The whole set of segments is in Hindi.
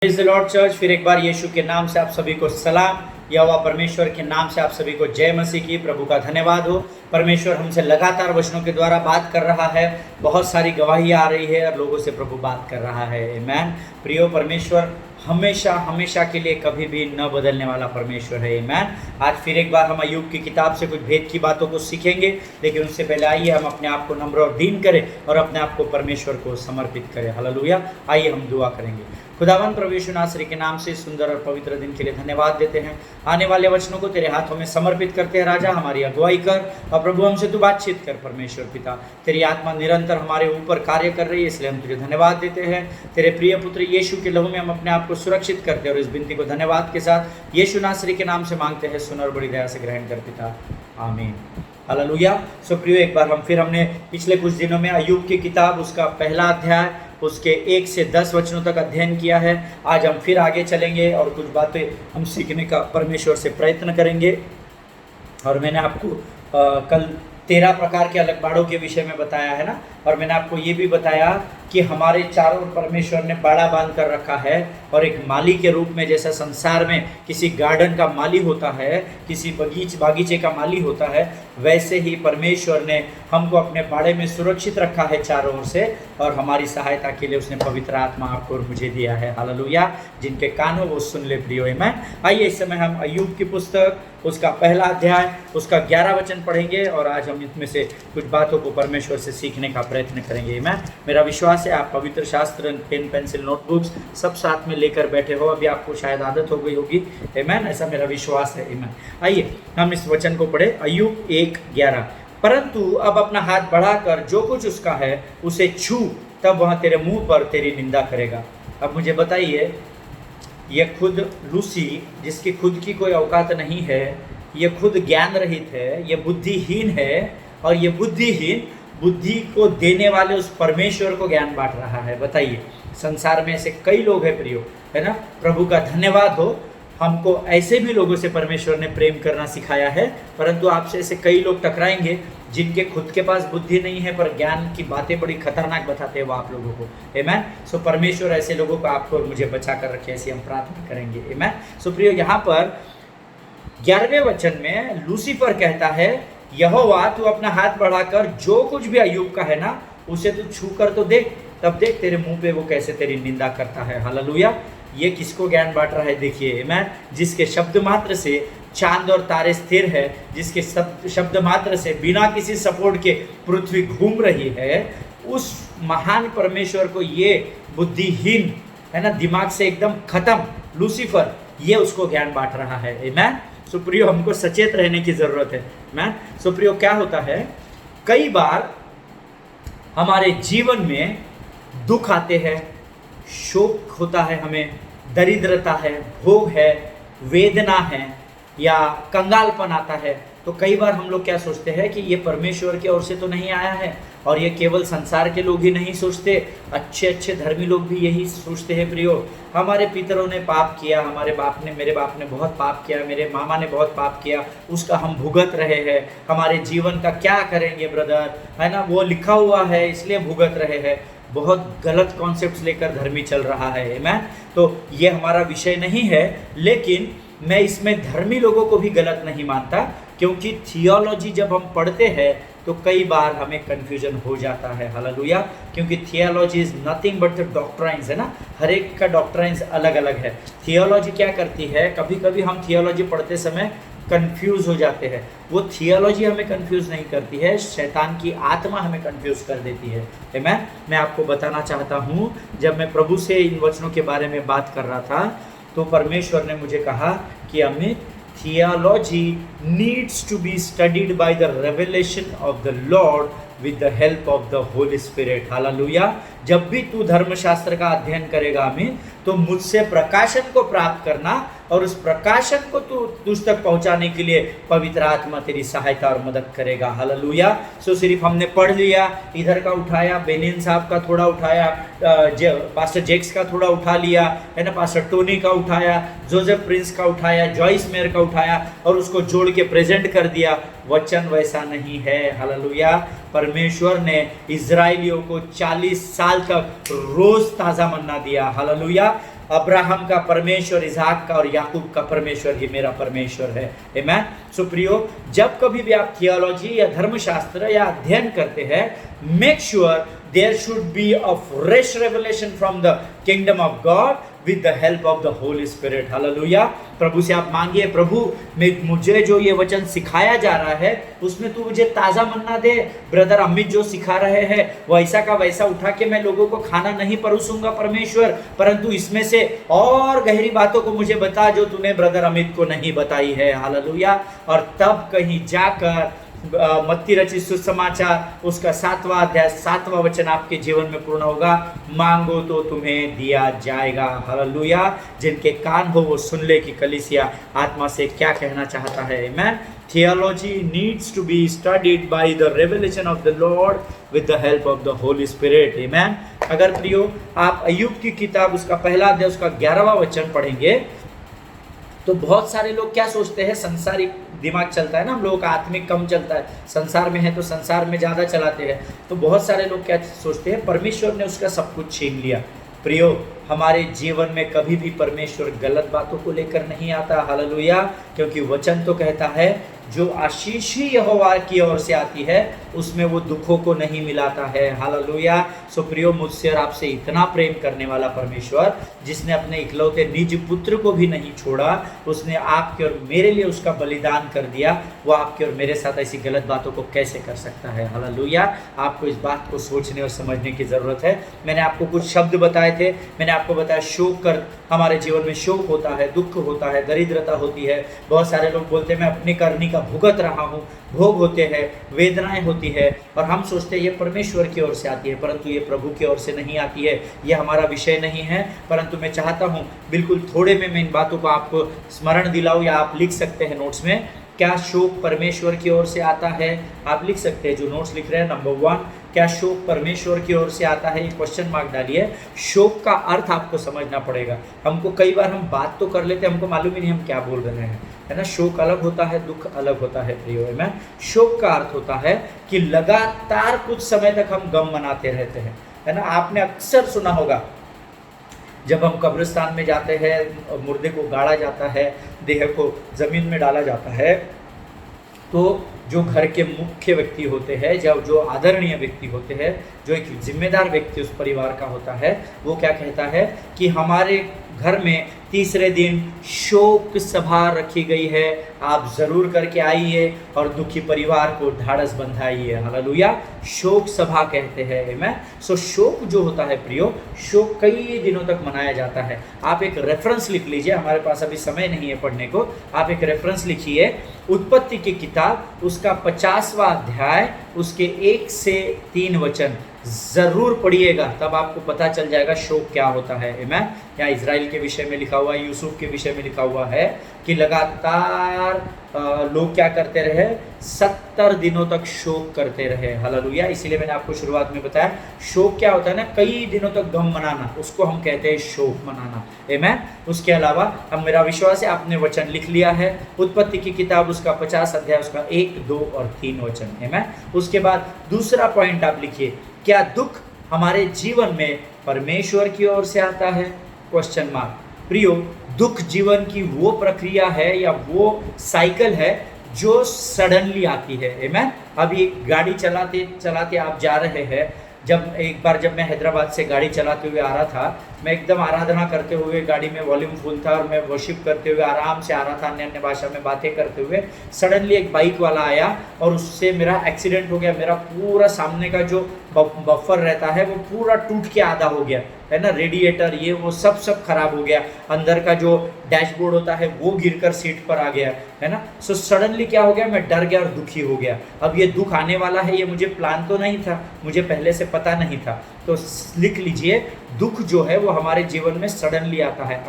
Praise the Lord church. फिर एक बार यीशु के नाम से आप सभी को सलाम। यहोवा परमेश्वर के नाम से आप सभी को जय मसीह की। प्रभु का धन्यवाद हो। परमेश्वर हमसे लगातार वचनों के द्वारा बात कर रहा है। बहुत सारी गवाही आ रही है और लोगों से प्रभु बात कर रहा है। आमीन। प्रियो, परमेश्वर हमेशा हमेशा के लिए कभी भी न बदलने वाला परमेश्वर है। आमीन। आज फिर एक बार हम अय्यूब की किताब से कुछ भेद की बातों को सीखेंगे, लेकिन उससे पहले आइए हम अपने आप को नम्र और दीन करें और अपने आप को परमेश्वर को समर्पित करें। हालेलुया। आइए हम दुआ करेंगे। खुदावन प्रभु यीशु नासरी के नाम से सुंदर और पवित्र दिन के लिए धन्यवाद देते हैं। आने वाले वचनों को तेरे हाथों में समर्पित करते हैं। राजा, हमारी अगुवाई कर और प्रभु हमसे तू बातचीत कर। परमेश्वर पिता, तेरी आत्मा निरंतर हमारे ऊपर कार्य कर रही है, इसलिए हम तुझे धन्यवाद देते हैं। तेरे प्रिय पुत्र यीशु के लहू में हम अपने आप को सुरक्षित करते हैं और इस विनती को धन्यवाद के साथ यीशु नासरी के नाम से मांगते हैं। सुन और बड़ी दया से ग्रहण कर पिता, आमीन। हालेलुया। सो प्रियो, एक बार हमने पिछले कुछ दिनों में अय्यूब की किताब उसका पहला अध्याय उसके 1 से 10 वचनों तक अध्ययन किया है। आज हम फिर आगे चलेंगे और कुछ बातें हम सीखने का परमेश्वर से प्रयत्न करेंगे। और मैंने आपको कल 13 प्रकार के अलग बाड़ों के विषय में बताया है ना, और मैंने आपको ये भी बताया कि हमारे चारों परमेश्वर ने बाड़ा बांध कर रखा है। और एक माली के रूप में, जैसा संसार में किसी गार्डन का माली होता है, किसी बागीचे का माली होता है, वैसे ही परमेश्वर ने हमको अपने बाड़े में सुरक्षित रखा है चारों ओर से। और हमारी सहायता के लिए उसने पवित्र आत्मा आपको और मुझे दिया है। हालेलुया। जिनके कान हो वो सुन ले प्रियो। आमीन। आइए इस समय हम अय्यूब की पुस्तक उसका पहला अध्याय उसका 11 वचन पढ़ेंगे और आज हम इसमें से कुछ बातों को परमेश्वर से सीखने का प्रयत्न करेंगे। आमीन। मेरा विश्वास है आप पवित्र शास्त्र, पेन पेंसिल, नोटबुक्स सब साथ में लेकर बैठे हो। अभी आपको शायद आदत हो गई होगी। आमीन। ऐसा मेरा विश्वास है। आमीन। आइए हम इस वचन को पढ़े। अय्यूब 1:11। परंतु अब अपना हाथ बढ़ाकर जो कुछ उसका है उसे छू, तब वह तेरे मुंह पर तेरी निंदा करेगा। अब मुझे बताइए, ये खुद लूसी, जिसकी खुद की कोई औकात नहीं है, ये खुद ज्ञान रहित है, ये बुद्धिहीन है, और ये बुद्धिहीन बुद्धि को देने वाले उस परमेश्वर को ज्ञान बांट रहा है। बताइए, संसार में ऐसे कई लोग हैं प्रियो, है ना। प्रभु का धन्यवाद हो, हमको ऐसे भी लोगों से परमेश्वर ने प्रेम करना सिखाया है। परंतु आपसे ऐसे कई लोग टकराएंगे जिनके खुद के पास बुद्धि नहीं है, पर ज्ञान की बातें बड़ी खतरनाक बताते हैं वो आप लोगों को। आमीन। सो परमेश्वर ऐसे लोगों को आपको और मुझे बचा कर रखे, ऐसी हम प्रार्थना करेंगे। आमीन। सो प्रियो, यहाँ पर 11वें वचन में लूसीफर कहता है, यहोवा तू अपना हाथ बढ़ाकर जो कुछ भी अय्यूब का है ना, उसे तू छू कर तो देख, तब देख तेरे मुंह पे वो कैसे तेरी निंदा करता है। हालेलुया। ये किसको ज्ञान बांट रहा है? देखिए, आमीन। जिसके शब्द मात्र से चांद और तारे स्थिर है, जिसके शब्द मात्र से बिना किसी सपोर्ट के पृथ्वी घूम रही है, उस महान परमेश्वर को ये बुद्धिहीन, है ना, दिमाग से एकदम खत्म लूसीफर, ये उसको ज्ञान बांट रहा है। आमीन। सो प्रियो, हमको सचेत रहने की जरूरत है। आमीन। सो प्रियो, क्या होता है, कई बार हमारे जीवन में दुख आते हैं, शोक होता है, हमें दरिद्रता है, भोग है, वेदना है, या कंगालपन आता है। तो कई बार हम लोग क्या सोचते हैं कि ये परमेश्वर की ओर से तो नहीं आया है। और ये केवल संसार के लोग ही नहीं सोचते, अच्छे अच्छे धर्मी लोग भी यही सोचते हैं प्रियो। हमारे पितरों ने पाप किया, हमारे बाप ने, मेरे बाप ने बहुत पाप किया, मेरे मामा ने बहुत पाप किया, उसका हम भुगत रहे हैं। हमारे जीवन का क्या करेंगे ब्रदर, है ना, वो लिखा हुआ है इसलिए भुगत रहे हैं। बहुत गलत कॉन्सेप्ट्स लेकर धर्मी चल रहा है। आमीन। तो ये हमारा विषय नहीं है, लेकिन मैं इसमें धर्मी लोगों को भी गलत नहीं मानता, क्योंकि थियोलॉजी जब हम पढ़ते हैं तो कई बार हमें कन्फ्यूजन हो जाता है। हालेलुया। क्योंकि theology is nothing but the doctrines, है ना, हर एक का डॉक्ट्राइन्स अलग अलग है। थियोलॉजी क्या करती है, कभी कभी हम थियोलॉजी पढ़ते समय कंफ्यूज हो जाते हैं। वो थियोलॉजी हमें कंफ्यूज नहीं करती है, शैतान की आत्मा हमें कंफ्यूज कर देती है। मैं आपको बताना चाहता हूँ, जब मैं प्रभु से इन वचनों के बारे में बात कर रहा था तो परमेश्वर ने मुझे कहा कि Amit, theology needs to be studied by the revelation of the Lord with the help of the Holy Spirit. Hallelujah. जब भी तू धर्मशास्त्र का अध्ययन करेगा अमित, तो मुझसे प्रकाशन को प्राप्त करना, और उस प्रकाशन को तू तुझ तक पहुंचाने के लिए पवित्र आत्मा तेरी सहायता और मदद करेगा। हालेलुया। सो सिर्फ हमने पढ़ लिया, इधर का उठाया, बेनिन साहब का थोड़ा उठाया, पास्टर जेक्स का थोड़ा उठा लिया, है ना, पास्टर टोनी का उठाया, जोसेफ प्रिंस का उठाया, जॉइस मेयर का उठाया, और उसको जोड़ के प्रेजेंट कर दिया। वचन वैसा नहीं है। हालेलुया। परमेश्वर ने इजराइलियों को 40 साल तक रोज ताज़ा मन्ना दिया। हालेलुया। अब्राहम का परमेश्वर, इज़हाक का और याकूब का परमेश्वर ही मेरा परमेश्वर है। आमेन। सो प्रियो, जब कभी भी आप थियोलॉजी या धर्मशास्त्र या अध्ययन करते हैं, make sure there should be a fresh revelation from the kingdom of God with the help of the Holy Spirit. Hallelujah. प्रभु से आप मांगिए, प्रभु मुझे जो ये वचन सिखाया जा रहा है उसमें तू मुझे ताज़ा मन्ना दे। ब्रदर अमित जो सिखा रहे हैं वैसा का वैसा उठा के मैं लोगों को खाना नहीं परोसूंगा परमेश्वर, परंतु इसमें से और गहरी बातों को मुझे बता जो तूने ब्रदर अमित को नहीं बताई है। हालेलुया। और तब कहीं जाकर मत्ती रचित सुसमाचार उसका 7वां अध्याय 7वां वचन आपके जीवन में पूर्ण होगा, मांगो तो तुम्हें दिया जाएगा। हालेलुया। जिनके कान हो वो सुन ले कि कलीसिया आत्मा से क्या कहना चाहता है। आमेन। Theology needs to be studied by the revelation of the Lord with the help of the Holy Spirit. Amen. अगर प्रियो आप अय्यूब की किताब उसका पहला अध्याय उसका 11वां वचन पढ़ेंगे तो बहुत सारे लोग क्या सोचते हैं, संसारिक दिमाग चलता है ना हम लोगों का, आत्मिक कम चलता है, संसार में है तो संसार में ज़्यादा चलाते हैं। तो बहुत सारे लोग क्या सोचते हैं, परमेश्वर ने उसका सब कुछ छीन लिया। प्रियो, हमारे जीवन में कभी भी परमेश्वर गलत बातों को लेकर नहीं आता। हालेलुया। क्योंकि वचन तो कहता है जो आशीष ही यहोवा की ओर से आती है उसमें वो दुखों को नहीं मिलाता है। हालेलुया। सो प्रियो, मुझसे और आपसे इतना प्रेम करने वाला परमेश्वर, जिसने अपने इकलौते निज पुत्र को भी नहीं छोड़ा, उसने आपके और मेरे लिए उसका बलिदान कर दिया, वो आपके और मेरे साथ ऐसी गलत बातों को कैसे कर सकता है। हालेलुया। आपको इस बात को सोचने और समझने की ज़रूरत है। मैंने आपको कुछ शब्द बताए थे, मैंने आपको बताया शोक कर, हमारे जीवन में शोक होता है, दुख होता है, दरिद्रता होती है। बहुत सारे लोग बोलते हैं मैं अपनी करनी का भुगत रहा हूँ, भोग होते हैं, वेदनाएं होती है, और हम सोचते हैं ये परमेश्वर की ओर से आती है, परंतु ये प्रभु की ओर से नहीं आती है। ये हमारा विषय नहीं है, परंतु मैं चाहता हूँ बिल्कुल थोड़े में मैं इन बातों को आपको स्मरण दिलाऊँ, या आप लिख सकते हैं नोट्स में, क्या शोक परमेश्वर की ओर से आता है। आप लिख सकते हैं जो नोट्स लिख रहे हैं। नंबर 1, क्या शोक परमेश्वर की ओर से आता है, ये क्वेश्चन मार्क डालिए। शोक का अर्थ आपको समझना पड़ेगा। हमको कई बार हम बात तो कर लेते हैं, हमको मालूम ही नहीं हम क्या बोल रहे हैं, है ना। शोक अलग होता है, दुख अलग होता है प्रियो में। शोक का अर्थ होता है कि लगातार कुछ समय तक हम गम मनाते रहते हैं, है ना। आपने अक्सर सुना होगा जब हम कब्रिस्तान में जाते हैं, मुर्दे को गाड़ा जाता है, देह को ज़मीन में डाला जाता है, तो जो घर के मुख्य व्यक्ति होते हैं, जब जो आदरणीय व्यक्ति होते हैं, जो एक जिम्मेदार व्यक्ति उस परिवार का होता है, वो क्या कहता है कि हमारे घर में तीसरे दिन शोक सभा रखी गई है, आप ज़रूर करके आइए और दुखी परिवार को ढाढ़स बंधाइए। हालेलुया। शोक सभा कहते हैं। मैं सो शोक जो होता है प्रियो, शोक कई दिनों तक मनाया जाता है। आप एक रेफरेंस लिख लीजिए, हमारे पास अभी समय नहीं है पढ़ने को, आप एक रेफरेंस लिखिए, उत्पत्ति की किताब उसका 50वां अध्याय उसके 1 से 3 वचन ज़रूर पढ़िएगा, तब आपको पता चल जाएगा शोक क्या होता है। आमेन। यहाँ इज़राइल के विषय में लिखा हुआ है, यूसुफ के विषय में लिखा हुआ है कि लगातार लोग क्या करते रहे, 70 दिनों तक शोक करते रहे। हालेलुया। इसीलिए मैंने आपको शुरुआत में बताया शोक क्या होता है ना, कई दिनों तक गम मनाना, उसको हम कहते हैं शोक मनाना। आमेन। उसके अलावा अब मेरा विश्वास है आपने वचन लिख लिया है, उत्पत्ति की किताब उसका 50 अध्याय उसका 1, 2 और 3 वचन। आमेन। उसके बाद दूसरा पॉइंट आप लिखिए, क्या दुख हमारे जीवन में परमेश्वर की ओर से आता है, क्वेश्चन मार्क। प्रियो, दुख जीवन की वो प्रक्रिया है या वो साइकिल है जो सडनली आती है। आमेन। अभी गाड़ी चलाते चलाते आप जा रहे हैं, एक बार जब मैं हैदराबाद से गाड़ी चलाते हुए आ रहा था, मैं एकदम आराधना करते हुए, गाड़ी में वॉल्यूम फुल था और मैं वर्शिप करते हुए आराम से आ रहा था, अन्य अन्य भाषा में बातें करते हुए। सडनली एक बाइक वाला आया और उससे मेरा एक्सीडेंट हो गया। मेरा पूरा सामने का जो बफर रहता है वो पूरा टूट के आधा हो गया, है ना। रेडिएटर ये वो सब खराब हो गया, अंदर का जो डैशबोर्ड होता है वो गिरकर सीट पर आ गया, है ना। सो सडनली क्या हो गया, मैं डर गया और दुखी हो गया। अब ये दुख आने वाला है, ये मुझे प्लान तो नहीं था, मुझे पहले से पता नहीं था। तो लिख लीजिए, दुख जो है वो हमारे जीवन में सडनली आता है,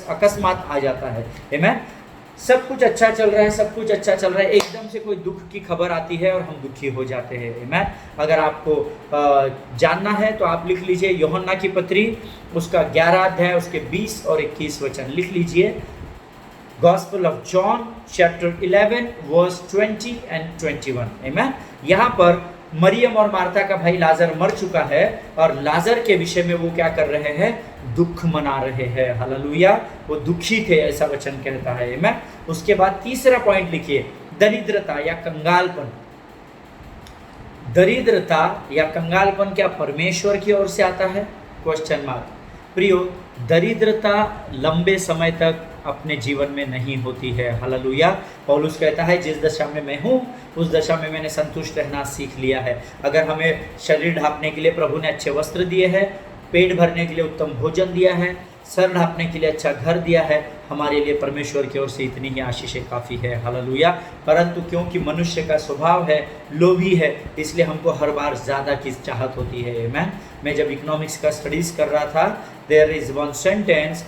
अकस्मात आ जाता है। आमेन। सब कुछ अच्छा चल रहा है, सब कुछ अच्छा चल रहा है, एकदम से कोई दुख की खबर आती है और हम दुखी हो जाते हैं। आमेन। अगर आपको जानना है तो आप लिख लीजिए यूहन्ना की पत्री उसका 11 अध्याय उसके 20 और 21 वचन लिख लीजिए। Gospel of John chapter 11 verse 20 and 21। Amen. यहाँ पर मरियम और मार्था का भाई लाजर मर चुका है और लाजर के विषय में वो क्या कर रहे हैं, दुख मना रहे हैं। हालेलुया, वो दुखी थे, ऐसा वचन कहता है। मैं उसके बाद तीसरा पॉइंट लिखिए, दरिद्रता या कंगालपन। दरिद्रता या कंगालपन क्या परमेश्वर की ओर से आता है? Question mark. प्रियो, दरिद्रता लंबे समय तक अपने जीवन में नहीं होती है। हालेलुया, पौलुस कहता है जिस दशा में मैं हूँ उस दशा में मैंने संतुष्ट रहना सीख लिया है। अगर हमें शरीर ढांपने के लिए प्रभु ने अच्छे वस्त्र दिए हैं, पेट भरने के लिए उत्तम भोजन दिया है, सर ढांपने के लिए अच्छा घर दिया है, हमारे लिए परमेश्वर की ओर से इतनी ही आशीषें काफ़ी है। हालेलुया, परंतु क्योंकि मनुष्य का स्वभाव है, लोभी है, इसलिए हमको हर बार ज़्यादा की चाहत होती है। मैं जब इकोनॉमिक्स का स्टडीज़ कर रहा था, there is one sentence,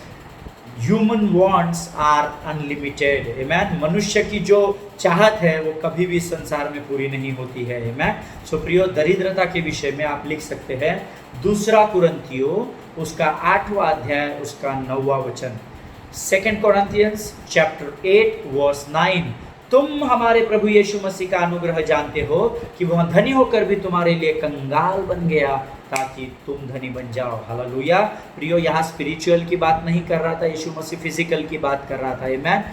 human wants are unlimited. Amen. मनुष्य की जो चाहत है वो कभी भी संसार में पूरी नहीं होती है। आमेन। सो प्रियो, दरिद्रता के विषय में आप लिख सकते हैं 2 कुरिन्थियों उसका 8वां अध्याय उसका 9वां वचन। 2 कोरिन्थियंस चैप्टर 8 वर्स 9, तुम हमारे प्रभु यीशु मसीह का अनुग्रह जानते हो कि वह धनी होकर भी तुम्हारे लिए कंगाल बन गया ताकि तुम धनी बन जाओ। हालेलुया। प्रियो, यहाँ स्पिरिचुअल की बात नहीं कर रहा था, यीशु मसीह फिजिकल की बात कर रहा था। आमेन।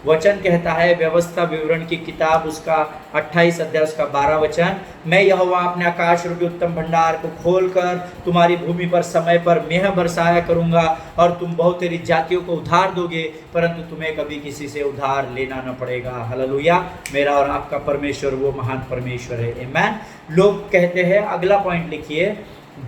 वचन कहता है, व्यवस्था विवरण की किताब उसका 28 अध्याय उसका 12 वचन, मैं यहोवा अपने आकाश रूपी उत्तम भंडार को खोलकर तुम्हारी भूमि पर समय पर मेह बरसाया करूंगा और तुम बहुत तेरी जातियों को उधार दोगे, परंतु तुम्हें कभी किसी से उधार लेना न पड़ेगा। हालेलुया। मेरा और आपका परमेश्वर वो महान परमेश्वर है। आमेन। लोग कहते हैं, अगला पॉइंट लिखिए,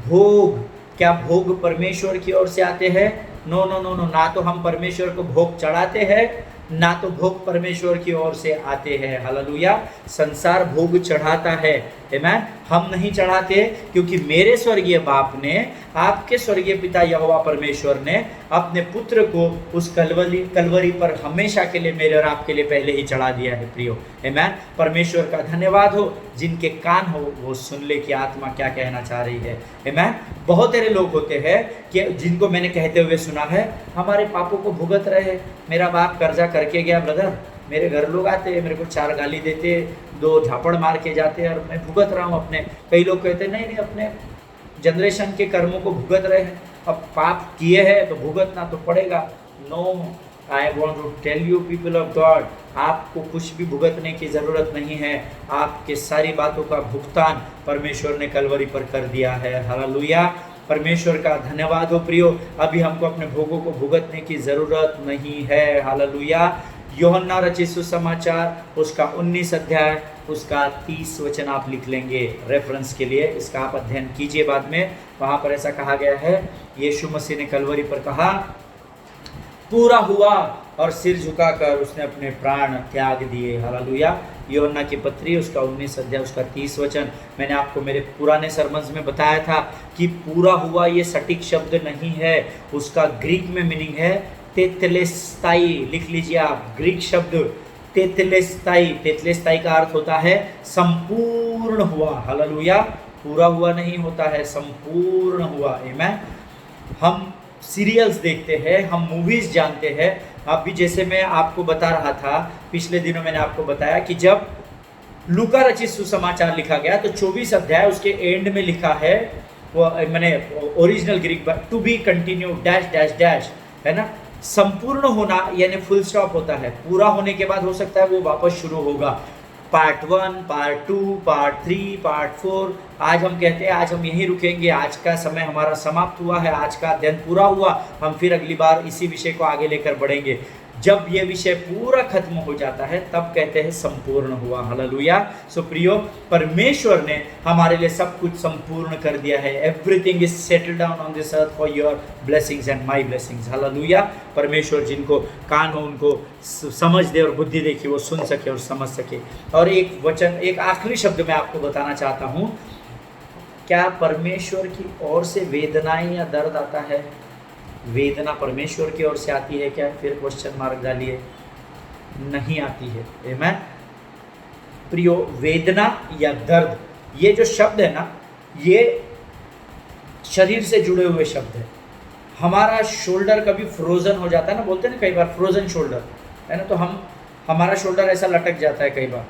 भोग। क्या भोग परमेश्वर की ओर से आते हैं? नो नो नो नो, ना तो हम परमेश्वर को भोग चढ़ाते हैं, ना तो भोग परमेश्वर की ओर से आते हैं। हालेलुया। संसार भोग चढ़ाता है। आमेन। हम नहीं चढ़ाते, क्योंकि मेरे स्वर्गीय बाप ने, आपके स्वर्गीय पिता यहोवा परमेश्वर ने अपने पुत्र को उस कलवरी पर हमेशा के लिए मेरे और आपके लिए पहले ही चढ़ा दिया है। प्रियो, आमेन। परमेश्वर का धन्यवाद हो, जिनके कान हो वो सुन ले कि आत्मा क्या कहना चाह रही है। आमेन। बहुत सारे लोग होते हैं कि जिनको मैंने कहते हुए सुना है, हमारे पापों को भुगत रहे, मेरा बाप कर्जा करके गया ब्रदर, मेरे घर लोग आते, मेरे को 4 गाली देते, 2 झापड़ मार के जाते और मैं भुगत रहा हूँ अपने। कई लोग कहते नहीं नहीं, अपने जनरेशन के कर्मों को भुगत रहे हैं, अब पाप किए हैं तो भुगतना तो पड़ेगा। No, I want to tell you people of God, आपको कुछ भी भुगतने की ज़रूरत नहीं है। आपके सारी बातों का भुगतान परमेश्वर ने कलवरी पर कर दिया है। हालेलुया। परमेश्वर का धन्यवाद हो। प्रियो, अभी हमको अपने भोगों को भुगतने की ज़रूरत नहीं है। हालेलुया। यूहन्ना रचित सुसमाचार उसका 19 अध्याय उसका 30 वचन आप लिख लेंगे रेफरेंस के लिए, इसका आप अध्ययन कीजिए बाद में। वहाँ पर ऐसा कहा गया है, यीशु मसीह ने कलवरी पर कहा पूरा हुआ और सिर झुकाकर उसने अपने प्राण त्याग दिए। हालेलुया। यूहन्ना की पत्री उसका 19 अध्याय उसका 30 वचन। मैंने आपको मेरे पुराने सरमन्स में बताया था कि पूरा हुआ ये सटीक शब्द नहीं है, उसका ग्रीक में मीनिंग है तेतेलेस्ताई। लिख लीजिए आप, ग्रीक शब्द तेतेलेस्ताई। तेतेलेस्ताई का अर्थ होता है संपूर्ण हुआ। हालेलुया। पूरा हुआ नहीं होता है, संपूर्ण हुआ। आमेन। हम सीरियल्स देखते हैं, हम मूवीज़ जानते हैं। अभी जैसे मैं आपको बता रहा था, पिछले दिनों मैंने आपको बताया कि जब लूका रचित सुसमाचार लिखा गया तो 24 अध्याय उसके एंड में लिखा है, वो मैंने original Greek to be continue dash dash dash, है ना। संपूर्ण होना यानी फुल स्टॉप होता है, पूरा होने के बाद हो सकता है वो वापस शुरू होगा। Part 1, part 2, part 3, part 4। आज हम कहते हैं आज हम यहीं रुकेंगे, आज का समय हमारा समाप्त हुआ है, आज का अध्ययन पूरा हुआ, हम फिर अगली बार इसी विषय को आगे लेकर बढ़ेंगे। जब ये विषय पूरा खत्म हो जाता है तब कहते हैं संपूर्ण हुआ। हालेलुया। सो प्रियो, परमेश्वर ने हमारे लिए सब कुछ संपूर्ण कर दिया है। Everything is settled down on this earth for your blessings and my blessings. Hallelujah. परमेश्वर जिनको कान हो उनको समझ दे और बुद्धि दे कि वो सुन सके और समझ सके। और एक वचन, एक आखिरी शब्द मैं आपको बताना चाहता हूँ, क्या परमेश्वर की ओर से वेदनाएं या दर्द आता है? वेदना परमेश्वर की ओर से आती है क्या? फिर क्वेश्चन मार्क डालिए। नहीं आती है। आमेन। प्रियो, वेदना या दर्द ये जो शब्द है ना, ये शरीर से जुड़े हुए शब्द है। हमारा शोल्डर कभी फ्रोजन हो जाता है ना, बोलते हैं ना कई बार फ्रोजन शोल्डर, है ना, तो हमारा शोल्डर ऐसा लटक जाता है कई बार,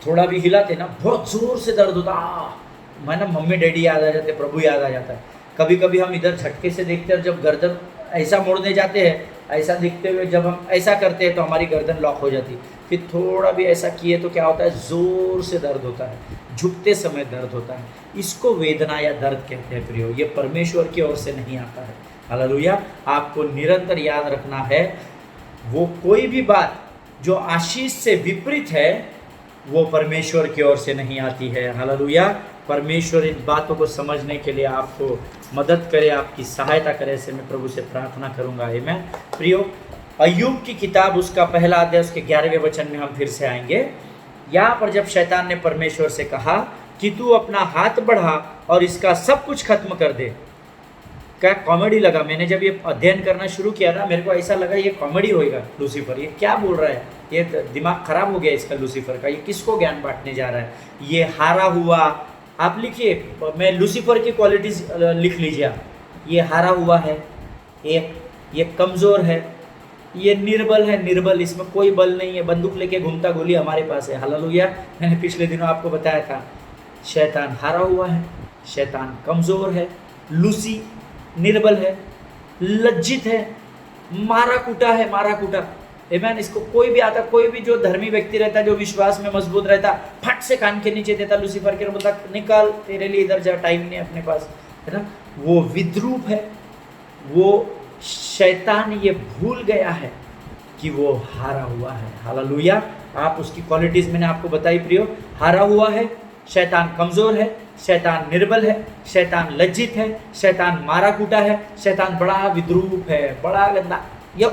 थोड़ा भी हिलाते ना बहुत जोर से दर्द होता है ना, मम्मी डैडी याद आ जाते, प्रभु याद आ जाता है। कभी कभी हम इधर झटके से देखते हैं और जब गर्दन ऐसा मोड़ने जाते हैं, ऐसा दिखते हुए जब हम ऐसा करते हैं तो हमारी गर्दन लॉक हो जाती, फिर थोड़ा भी ऐसा किए तो क्या होता है, ज़ोर से दर्द होता है, झुकते समय दर्द होता है। इसको वेदना या दर्द कहते हैं प्रियो, ये परमेश्वर की ओर से नहीं आता है। हालेलुया। आपको निरंतर याद रखना है, वो कोई भी बात जो आशीष से विपरीत है वो परमेश्वर की ओर से नहीं आती है। हालेलुया। परमेश्वर इन बातों को समझने के लिए आपको मदद करे, आपकी सहायता करे, ऐसे मैं प्रभु से प्रार्थना करूंगा। आमीन। प्रियो, अय्यूब की किताब उसका पहला अध्याय उसके 11वें वचन में हम फिर से आएंगे। यहाँ पर जब शैतान ने परमेश्वर से कहा कि तू अपना हाथ बढ़ा और इसका सब कुछ खत्म कर दे। क्या कॉमेडी लगा, मैंने जब ये अध्ययन करना शुरू किया ना, मेरे को ऐसा लगा ये कॉमेडी होएगा, लूसीफर ये क्या बोल रहा है, ये दिमाग खराब हो गया इसका लूसीफर का, ये किसको ज्ञान बांटने जा रहा है, ये हारा हुआ। आप लिखिए, मैं लूसीफर की क्वालिटीज लिख लीजिए आप। ये हारा हुआ है, ये कमज़ोर है, ये निर्बल है, निर्बल, इसमें कोई बल नहीं है, बंदूक लेके घूमता गोली हमारे पास है। हालेलुया। मैंने पिछले दिनों आपको बताया था, शैतान हारा हुआ है, शैतान कमज़ोर है, लूसी निर्बल है, लज्जित है, मारा कूटा है, मारा कूटा। आमीन। इसको कोई भी आता, कोई भी जो धर्मी व्यक्ति रहता, जो विश्वास में मजबूत रहता, फट से कान के नीचे देता लूसीफर के, बोलता निकाल, तेरे लिए इधर जा, टाइम नहीं अपने पास, है ना। वो विद्रूप है, वो शैतान ये भूल गया है कि वो हारा हुआ है। हालेलुया। आप उसकी क्वालिटीज मैंने आपको बताई प्रियो, हारा हुआ है, शैतान कमज़ोर है, शैतान निर्बल है, शैतान लज्जित है, शैतान मारा कूटा है, शैतान बड़ा विद्रूप है, बड़ा गंदा, ये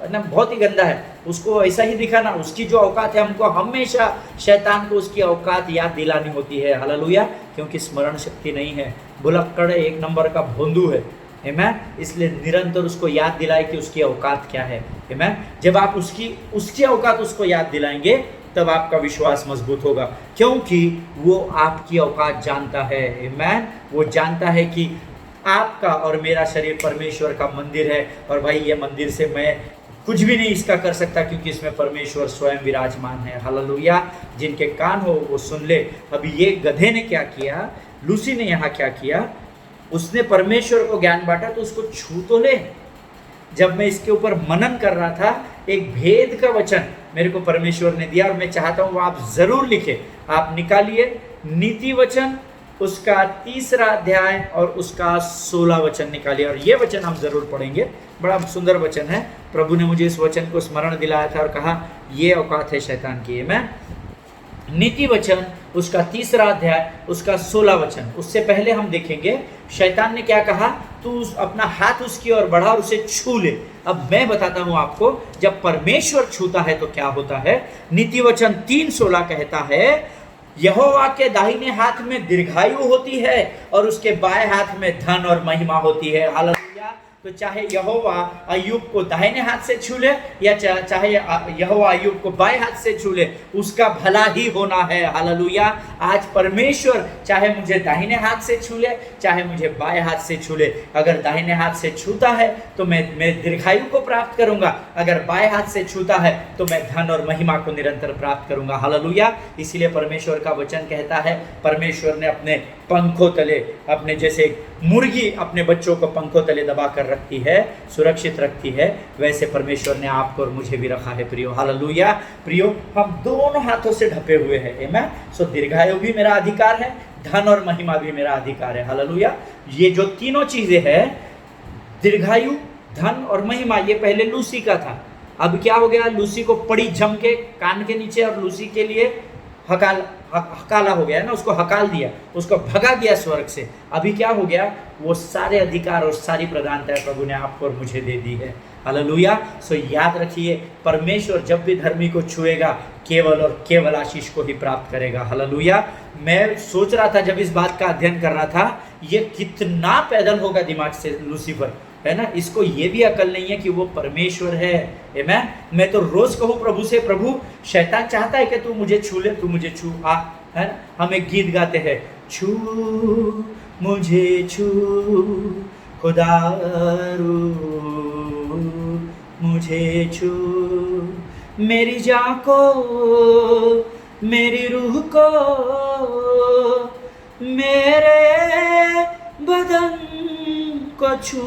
ना बहुत ही गंदा है। उसको ऐसा ही दिखा ना, उसकी जो औकात है, हमको हमेशा शैतान को उसकी औकात याद दिलानी होती है। हालेलुया। क्योंकि स्मरण शक्ति नहीं है, भुलक्कड़ है, एक नंबर का भोंदू है। आमीन। इसलिए निरंतर उसको याद दिलाए कि उसकी औकात क्या है। आमीन। जब आप उसकी औकात उसको याद दिलाएंगे तब आपका विश्वास मजबूत होगा, क्योंकि वो आपकी औकात जानता है। आमीन। वो जानता है कि आपका और मेरा शरीर परमेश्वर का मंदिर है, और भाई ये मंदिर से मैं कुछ भी नहीं इसका कर सकता, क्योंकि इसमें परमेश्वर स्वयं विराजमान है। हालेलुया। जिनके कान हो वो सुन ले। अभी ये गधे ने क्या किया, लूसी ने यहाँ क्या किया, उसने परमेश्वर को ज्ञान बांटा तो उसको छू तो ले। जब मैं इसके ऊपर मनन कर रहा था, एक भेद का वचन मेरे को परमेश्वर ने दिया, और मैं चाहता हूँ वो आप ज़रूर लिखें, आप निकालिए। नीति वचन उसका 3रा अध्याय और उसका 16 वचन निकालिए, और ये वचन हम ज़रूर पढ़ेंगे। बड़ा सुंदर वचन है, प्रभु ने मुझे इस वचन को स्मरण दिलाया था और कहा ये औकात है शैतान की। मैं नीति वचन उसका 3रा अध्याय उसका 16 वचन। उससे पहले हम देखेंगे शैतान ने क्या कहा, तू अपना हाथ उसकी ओर बढ़ा और उसे छू ले। अब मैं बताता हूं आपको, जब परमेश्वर छूता है तो क्या होता है। नीति वचन 3:16 कहता है, यहोवा के दाहिने हाथ में दीर्घायु होती है और उसके बाएं हाथ में धन और महिमा होती है। हालेलुया। तो चाहे यहोवा अय्यूब को दाहिने हाथ से छू ले या चाहे यहोवा अय्यूब को बाएं हाथ से छू ले, उसका भला ही होना है। हालेलुया। आज परमेश्वर चाहे मुझे दाहिने हाथ से छू ले, चाहे मुझे बाएं हाथ से छू ले, अगर दाहिने हाथ से छूता है तो मैं दीर्घायु को प्राप्त करूंगा, अगर बाएं हाथ से छूता है तो मैं धन और महिमा को निरंतर प्राप्त करूंगा। हालेलुया। इसीलिए परमेश्वर का वचन कहता है, परमेश्वर ने अपने पंखों तले, अपने जैसे मुर्गी अपने बच्चों को पंखों तले दबा कर रखती है, सुरक्षित रखती है, वैसे परमेश्वर ने आपको और मुझे भी रखा है प्रियो। हालेलुया। प्रियो, हम दोनों हाथों से ढपे हुए हैं। आमीन। सो दीर्घायु भी मेरा अधिकार है, धन और महिमा भी मेरा अधिकार है। हालेलुया। ये जो तीनों चीजें हैं, दीर्घायु, धन और महिमा, ये पहले लूसी का था। अब क्या हो गया, लूसी को पड़ी जम के कान के नीचे, और लूसी के लिए हकाला हो गया है ना, उसको हकाल दिया, उसको भगा दिया स्वर्ग से। अभी क्या हो गया, वो सारे अधिकार और सारी प्रधानता प्रभु ने आपको और मुझे दे दी है। हालेलुया। सो याद रखिए, परमेश्वर जब भी धर्मी को छुएगा केवल और केवल आशीष को ही प्राप्त करेगा। हालेलुया। मैं सोच रहा था जब इस बात का अध्ययन कर रहा था, ये कितना पैदल होगा दिमाग से लूसीफर, है ना। इसको ये भी अकल नहीं है कि वो परमेश्वर है। मैं तो रोज कहूँ प्रभु से, प्रभु शैतान चाहता है कि तू मुझे छू ले, तू मुझे छू आ, है ना। हम एक गीत गाते हैं, छू मुझे छू खुदारू मुझे छू, मेरी जान को, मेरी रूह को, मेरे बदन को छू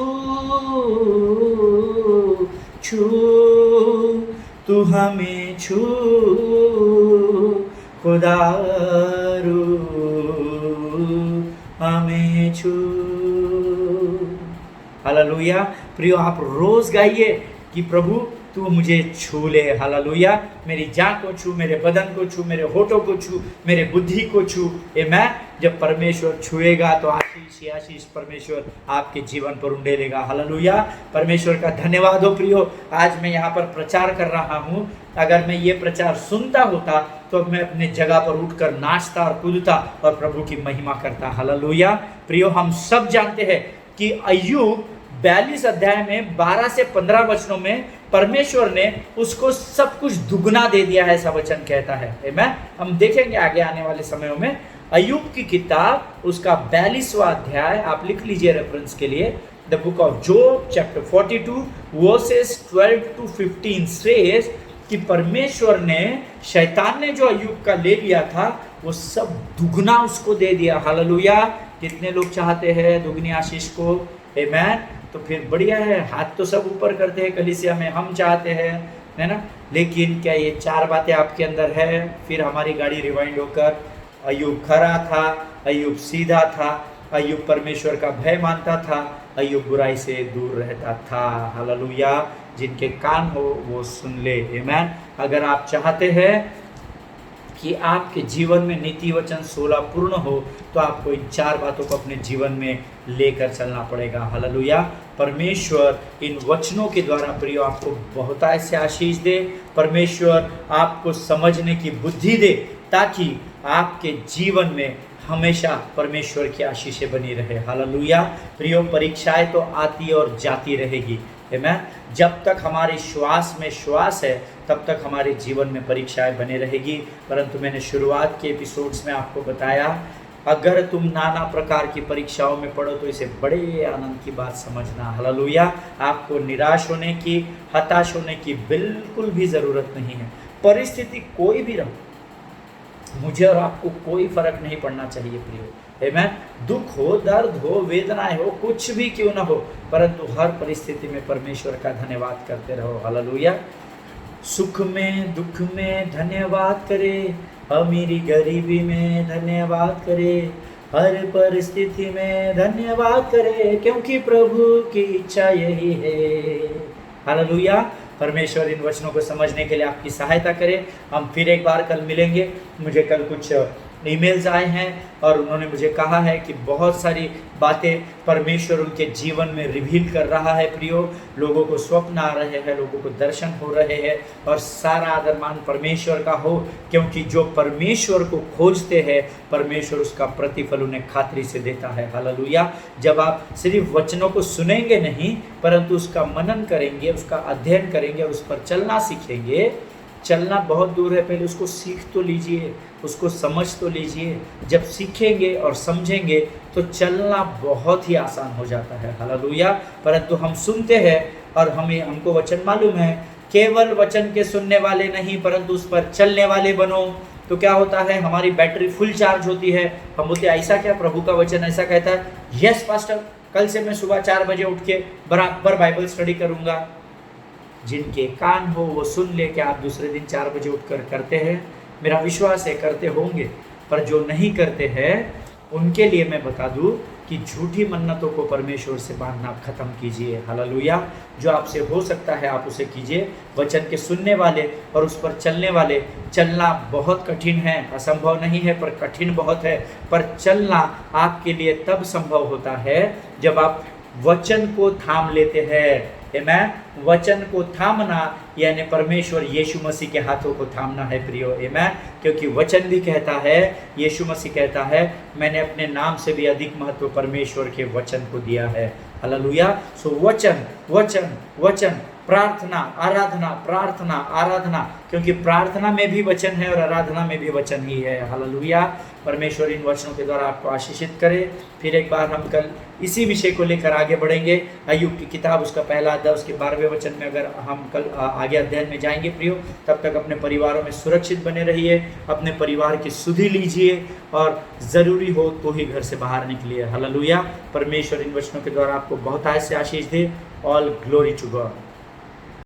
तू हमें छू खुदा रू हमें छू। हालेलुया। प्रियो, आप रोज गाइए कि प्रभु तू मुझे छू ले। हालेलुया। मेरी जान को छू, मेरे बदन को छू, मेरे होठों को छू, मेरे बुद्धि को छू। मैं जब परमेश्वर छुएगा तो आशीष ही आशीष परमेश्वर आपके जीवन पर उंडेलेगा। हालेलुया। परमेश्वर का धन्यवाद हो। प्रियो, आज मैं यहाँ पर प्रचार कर रहा हूँ। अगर मैं ये प्रचार सुनता होता तो मैं अपने जगह पर उठकर नाचता और कूदता और प्रभु की महिमा करता। हालेलुया। प्रियो, हम सब जानते हैं कि अय्यूब 42 अध्याय में 12 से 15 वचनों में परमेश्वर ने उसको सब कुछ दुगना दे दिया है, ऐसा वचन कहता है। आमीन। हम देखेंगे आगे आने वाले समयों में। अय्यूब की किताब उसका 42वां अध्याय आप लिख लीजिए रेफरेंस के लिए। The book of job chapter 42 versus 12 to 15 says कि परमेश्वर ने, शैतान ने जो अय्यूब का ले लिया था वो सब दुगना उसको दे दिया। हालेलुया। कितने लोग चाहते हैं दुगनी आशीष को? आमीन। तो फिर बढ़िया है, हाथ तो सब ऊपर करते हैं कलीसिया में, हम चाहते हैं, है ना। लेकिन क्या ये 4 बातें आपके अंदर है? फिर हमारी गाड़ी रिवाइंड होकर अय्यूब खरा था, अय्यूब सीधा था, अय्यूब परमेश्वर का भय मानता था, अय्यूब बुराई से दूर रहता था। हालेलुया। जिनके कान हो वो सुन ले। आमीन। अगर आप चाहते हैं कि आपके जीवन में नीति वचन 16 पूर्ण हो तो आपको इन 4 बातों को अपने जीवन में लेकर चलना पड़ेगा। हालेलुया। परमेश्वर इन वचनों के द्वारा प्रियो आपको बहुत ऐसे आशीष दे। परमेश्वर आपको समझने की बुद्धि दे ताकि आपके जीवन में हमेशा परमेश्वर की आशीषें बनी रहे। हालेलुया। प्रियो, परीक्षाएं तो आती और जाती रहेगी। आमीन। जब तक हमारे श्वास में श्वास है तब तक हमारे जीवन में परीक्षाएं बने रहेगी। परंतु मैंने शुरुआत के एपिसोड्स में आपको बताया, अगर तुम नाना प्रकार की परीक्षाओं में पढ़ो तो इसे बड़े आनंद की बात समझना। हालेलुया। आपको निराश होने की, हताश होने की बिल्कुल भी ज़रूरत नहीं है। परिस्थिति कोई भी रहो, मुझे और आपको कोई फर्क नहीं पड़ना चाहिए प्रियो। आमीन। दुख हो, दर्द हो, वेदनाएं हो, कुछ भी क्यों ना हो, परंतु हर परिस्थिति में परमेश्वर का धन्यवाद करते रहो। हालेलुया। सुख में दुख में धन्यवाद करे, अमीरी गरीबी में धन्यवाद करे, हर परिस्थिति में धन्यवाद करे, क्योंकि प्रभु की इच्छा यही है। हालेलुया। परमेश्वर इन वचनों को समझने के लिए आपकी सहायता करे। हम फिर एक बार कल मिलेंगे। मुझे कल कुछ ईमेल्स आए हैं और उन्होंने मुझे कहा है कि बहुत सारी बातें परमेश्वर उनके जीवन में रिवील कर रहा है। प्रियो, लोगों को स्वप्न आ रहे हैं, लोगों को दर्शन हो रहे हैं और सारा आदर मान परमेश्वर का हो, क्योंकि जो परमेश्वर को खोजते हैं परमेश्वर उसका प्रतिफल उन्हें खातरी से देता है। हालेलुया। जब आप सिर्फ वचनों को सुनेंगे नहीं परंतु उसका मनन करेंगे, उसका अध्ययन करेंगे और उस पर चलना सीखेंगे। चलना बहुत दूर है, पहले उसको सीख तो लीजिए, उसको समझ तो लीजिए। जब सीखेंगे और समझेंगे तो चलना बहुत ही आसान हो जाता है। हालेलुया। परंतु हम सुनते हैं और हमको वचन मालूम है, केवल वचन के सुनने वाले नहीं परंतु उस पर चलने वाले बनो। तो क्या होता है, हमारी बैटरी फुल चार्ज होती है। हम बोलते हैं ऐसा क्या, प्रभु का वचन ऐसा कहता है, यस पास्टर, कल से मैं सुबह 4 बजे उठ के बराबर बाइबल स्टडी करूँगा। जिनके कान हो वो सुन ले। कि आप दूसरे दिन 4 बजे उठकर करते हैं? मेरा विश्वास है करते होंगे। पर जो नहीं करते हैं उनके लिए मैं बता दूं कि झूठी मन्नतों को परमेश्वर से बांधना खत्म कीजिए। हालेलुया। जो आपसे हो सकता है आप उसे कीजिए। वचन के सुनने वाले और उस पर चलने वाले, चलना बहुत कठिन है, असंभव नहीं है पर कठिन बहुत है। पर चलना आपके लिए तब संभव होता है जब आप वचन को थाम लेते हैं। आमीन। वचन को थामना यानी परमेश्वर यीशु मसीह के हाथों को थामना है प्रियो। आमीन। क्योंकि वचन भी कहता है, यीशु मसीह कहता है, मैंने अपने नाम से भी अधिक महत्व परमेश्वर के वचन को दिया है। हालेलुया। सो वचन वचन वचन प्रार्थना आराधना, प्रार्थना आराधना, क्योंकि प्रार्थना में भी वचन है और आराधना में भी वचन ही है। हालेलुया। परमेश्वर इन वचनों के द्वारा आपको आशीषित करे। फिर एक बार हम कल इसी विषय को लेकर आगे बढ़ेंगे। अय्यूब की किताब उसका पहला अध्याय उसके 12वें वचन में अगर हम कल आगे अध्ययन में जाएंगे प्रियो, तब तक अपने परिवारों में सुरक्षित बने रहिए, अपने परिवार की सुधि लीजिए और ज़रूरी हो तो ही घर से बाहर निकलिए। हालेलुया। परमेश्वर इन वचनों के द्वारा आपको बहुत से आशीष दे। All glory to God.